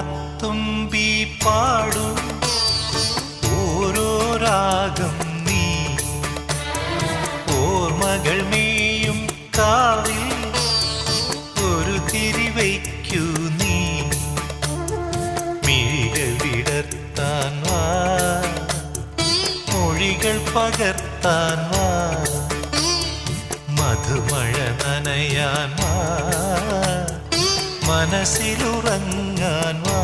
ഓണത്തുമ്പി പാടു ഓരോ രാഗം നീ ഓർമ്മകൾ മേയും കാവിൽ ഒരു തിരിവയ്ക്കൂ നീ മിഴികൾ വിടർത്താൻ വാ മൊഴികൾ പകർത്താൻ വാ മധുമഴ നനയാൻ വാ മനസ്സിലുറങ്ങാൻ വാ